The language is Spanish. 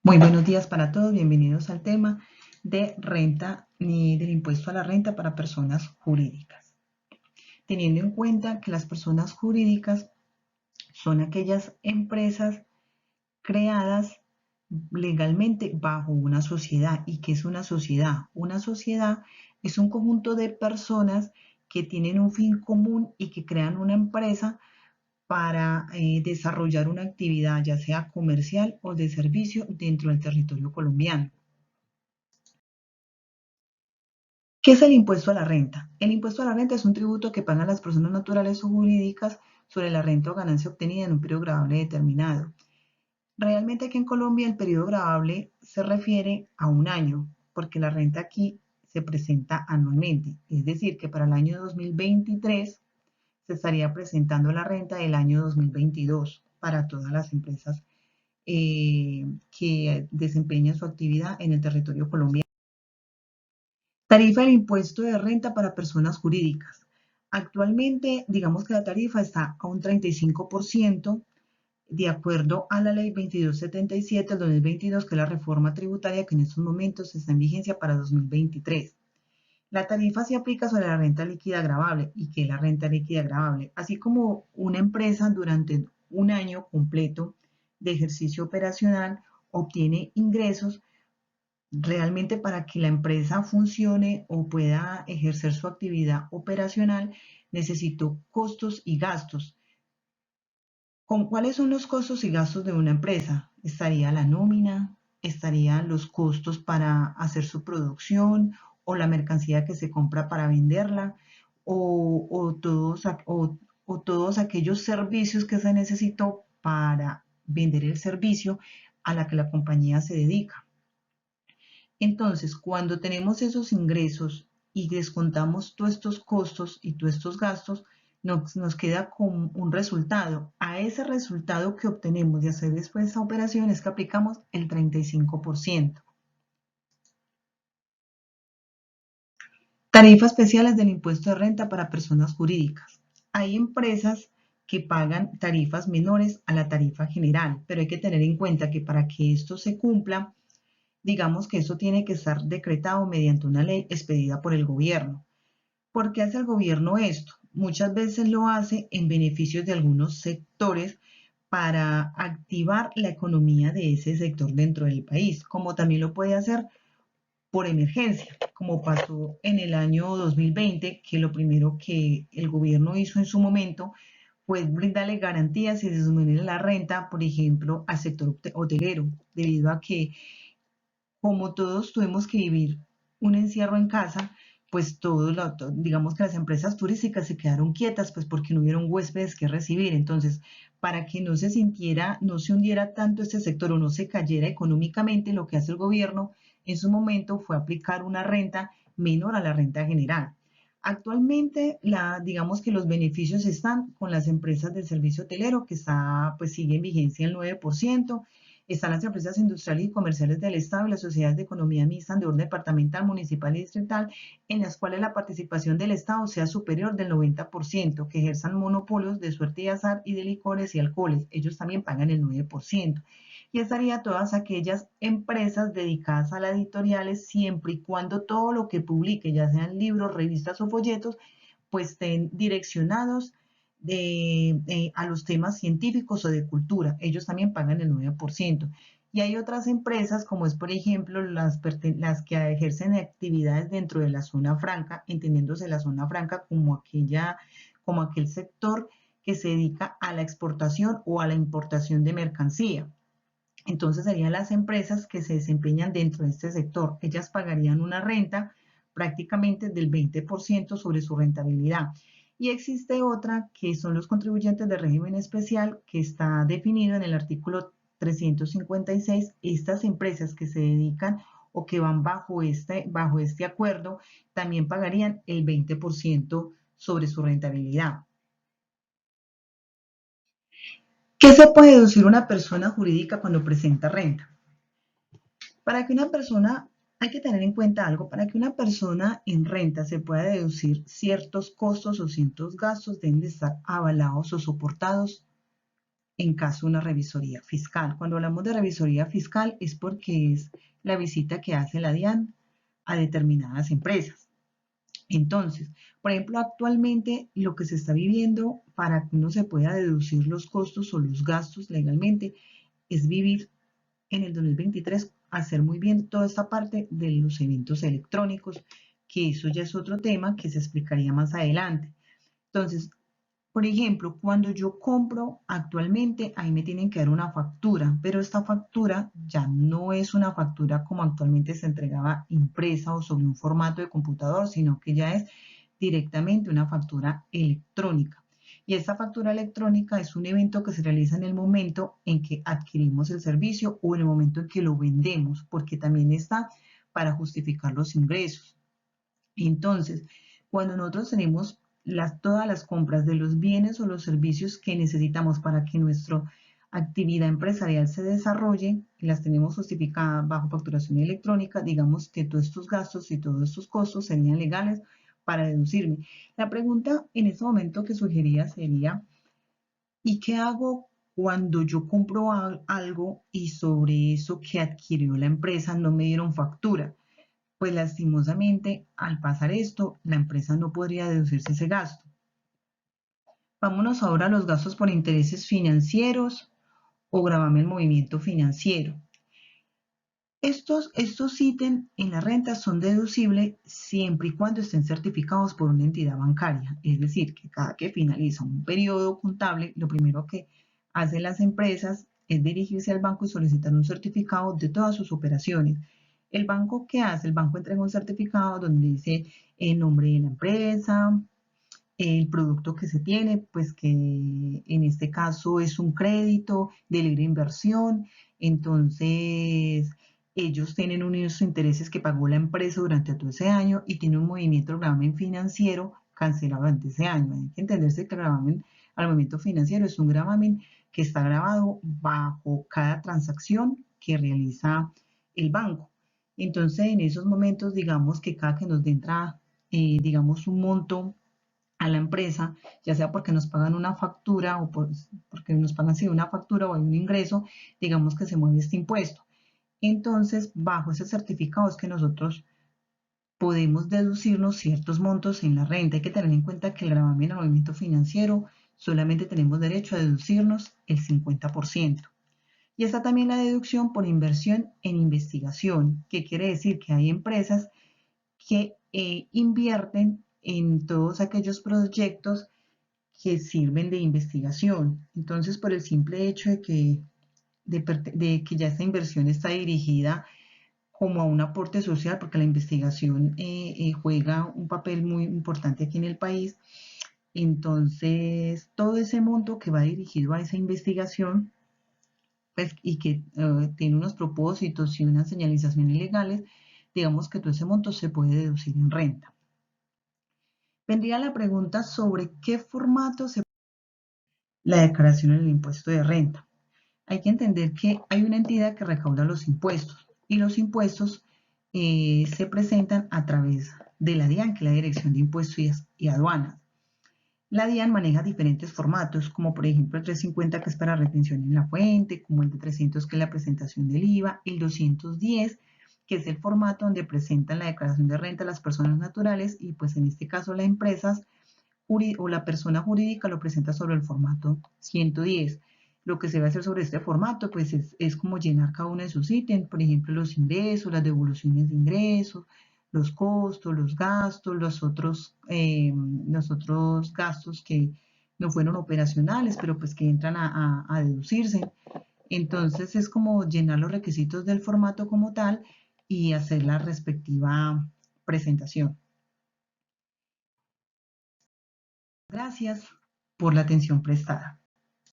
Muy buenos días para todos, bienvenidos al tema de renta ni del impuesto a la renta para personas jurídicas. Teniendo en cuenta que las personas jurídicas son aquellas empresas creadas legalmente bajo una sociedad. ¿Y qué es una sociedad? Una sociedad es un conjunto de personas que tienen un fin común y que crean una empresa para desarrollar una actividad, ya sea comercial o de servicio, dentro del territorio colombiano. ¿Qué es el impuesto a la renta? El impuesto a la renta es un tributo que pagan las personas naturales o jurídicas sobre la renta o ganancia obtenida en un periodo gravable determinado. Realmente aquí en Colombia el periodo gravable se refiere a un año, porque la renta aquí se presenta anualmente. Es decir, que para el año 2023 se estaría presentando la renta del año 2022 para todas las empresas que desempeñan su actividad en el territorio colombiano. Tarifa del impuesto de renta para personas jurídicas. Actualmente, digamos que la tarifa está a un 35% de acuerdo a la ley 2277 del 2022, que es la reforma tributaria que en estos momentos está en vigencia para 2023. La tarifa se aplica sobre la renta líquida gravable. ¿Y qué es la renta líquida gravable? Así como una empresa durante un año completo de ejercicio operacional obtiene ingresos, realmente para que la empresa funcione o pueda ejercer su actividad operacional, necesito costos y gastos. ¿Cuáles son los costos y gastos de una empresa? Estaría la nómina, estarían los costos para hacer su producción o la mercancía que se compra para venderla o todos aquellos servicios que se necesitó para vender el servicio a la que la compañía se dedica. Entonces, cuando tenemos esos ingresos y descontamos todos estos costos y todos estos gastos, nos queda con un resultado. A ese resultado que obtenemos de hacer después esa operación es que aplicamos el 35%. Tarifas especiales del impuesto de renta para personas jurídicas. Hay empresas que pagan tarifas menores a la tarifa general, pero hay que tener en cuenta que para que esto se cumpla, digamos que eso tiene que estar decretado mediante una ley expedida por el gobierno. ¿Por qué hace el gobierno esto? Muchas veces lo hace en beneficio de algunos sectores para activar la economía de ese sector dentro del país, como también lo puede hacer por emergencia, como pasó en el año 2020, que lo primero que el gobierno hizo en su momento fue brindarle garantías y disminuir la renta, por ejemplo, al sector hotelero, debido a que como todos tuvimos que vivir un encierro en casa, pues digamos que las empresas turísticas se quedaron quietas, pues porque no hubieron huéspedes que recibir. Entonces, para que no se sintiera, no se hundiera tanto este sector o no se cayera económicamente, lo que hace el gobierno en su momento fue aplicar una renta menor a la renta general. Actualmente, digamos que los beneficios están con las empresas del servicio hotelero, que pues sigue en vigencia el 9%. Están las empresas industriales y comerciales del Estado y las sociedades de economía mixta de orden departamental, municipal y distrital, en las cuales la participación del Estado sea superior del 90%, que ejerzan monopolios de suerte y azar y de licores y alcoholes. Ellos también pagan el 9%. Y estaría todas aquellas empresas dedicadas a las editoriales, siempre y cuando todo lo que publique, ya sean libros, revistas o folletos, pues estén direccionados a los temas científicos o de cultura. Ellos también pagan el 9%. Y hay otras empresas, como es, por ejemplo, las que ejercen actividades dentro de la zona franca, entendiéndose la zona franca como aquel sector que se dedica a la exportación o a la importación de mercancía. Entonces serían las empresas que se desempeñan dentro de este sector. Ellas pagarían una renta prácticamente del 20% sobre su rentabilidad. Y existe otra que son los contribuyentes de régimen especial, que está definido en el artículo 356. Estas empresas que se dedican o que van bajo este acuerdo también pagarían el 20% sobre su rentabilidad. ¿Qué se puede deducir una persona jurídica cuando presenta renta? Para que una persona, hay que tener en cuenta algo, para que una persona en renta se pueda deducir ciertos costos o ciertos gastos deben de estar avalados o soportados en caso de una revisoría fiscal. Cuando hablamos de revisoría fiscal es porque es la visita que hace la DIAN a determinadas empresas. Entonces, por ejemplo, actualmente lo que se está viviendo para que uno se pueda deducir los costos o los gastos legalmente es vivir en el 2023, hacer muy bien toda esta parte de los eventos electrónicos, que eso ya es otro tema que se explicaría más adelante. Entonces, por ejemplo, cuando yo compro actualmente, ahí me tienen que dar una factura, pero esta factura ya no es una factura como actualmente se entregaba impresa o sobre un formato de computador, sino que ya es directamente una factura electrónica. Y esta factura electrónica es un evento que se realiza en el momento en que adquirimos el servicio o en el momento en que lo vendemos, porque también está para justificar los ingresos. Entonces, cuando nosotros tenemos todas las compras de los bienes o los servicios que necesitamos para que nuestra actividad empresarial se desarrolle, las tenemos justificadas bajo facturación electrónica, digamos que todos estos gastos y todos estos costos serían legales para deducirme. La pregunta en este momento que sugería sería, ¿y qué hago cuando yo compro algo y sobre eso que adquirió la empresa no me dieron factura? Pues lastimosamente, al pasar esto, la empresa no podría deducirse ese gasto. Vámonos ahora a los gastos por intereses financieros o gravamen movimiento financiero. Estos ítems en la renta son deducibles siempre y cuando estén certificados por una entidad bancaria. Es decir, que cada que finaliza un periodo contable, lo primero que hacen las empresas es dirigirse al banco y solicitar un certificado de todas sus operaciones. ¿El banco qué hace? El banco entrega un certificado donde dice el nombre de la empresa, el producto que se tiene, pues que en este caso es un crédito de libre inversión. Entonces, ellos tienen unos intereses que pagó la empresa durante todo ese año y tiene un movimiento de gravamen financiero cancelado durante ese año. Hay que entenderse que el gravamen al movimiento financiero es un gravamen que está grabado bajo cada transacción que realiza el banco. Entonces, en esos momentos, digamos que cada que nos entra, digamos, un monto a la empresa, ya sea porque nos pagan una factura o porque nos pagan sí, una factura o hay un ingreso, digamos que se mueve este impuesto. Entonces, bajo ese certificado es que nosotros podemos deducirnos ciertos montos en la renta. Hay que tener en cuenta que el gravamen al movimiento financiero solamente tenemos derecho a deducirnos el 50%. Y está también la deducción por inversión en investigación, que quiere decir que hay empresas que invierten en todos aquellos proyectos que sirven de investigación. Entonces, por el simple hecho de que ya esta inversión está dirigida como a un aporte social, porque la investigación juega un papel muy importante aquí en el país, entonces todo ese monto que va dirigido a esa investigación, pues, y que tiene unos propósitos y unas señalizaciones legales, digamos que todo ese monto se puede deducir en renta. Vendría la pregunta sobre qué formato se la declaración en el impuesto de renta. Hay que entender que hay una entidad que recauda los impuestos y los impuestos se presentan a través de la DIAN, que es la Dirección de Impuestos y Aduanas. La DIAN maneja diferentes formatos, como por ejemplo el 350 que es para retención en la fuente, como el de 300 que es la presentación del IVA, el 210 que es el formato donde presentan la declaración de renta a las personas naturales y pues en este caso las empresas o la persona jurídica lo presenta sobre el formato 110. Lo que se va a hacer sobre este formato pues es como llenar cada uno de sus ítems, por ejemplo los ingresos, las devoluciones de ingresos, los costos, los gastos, los otros gastos que no fueron operacionales, pero pues que entran a deducirse. Entonces es como llenar los requisitos del formato como tal y hacer la respectiva presentación. Gracias por la atención prestada.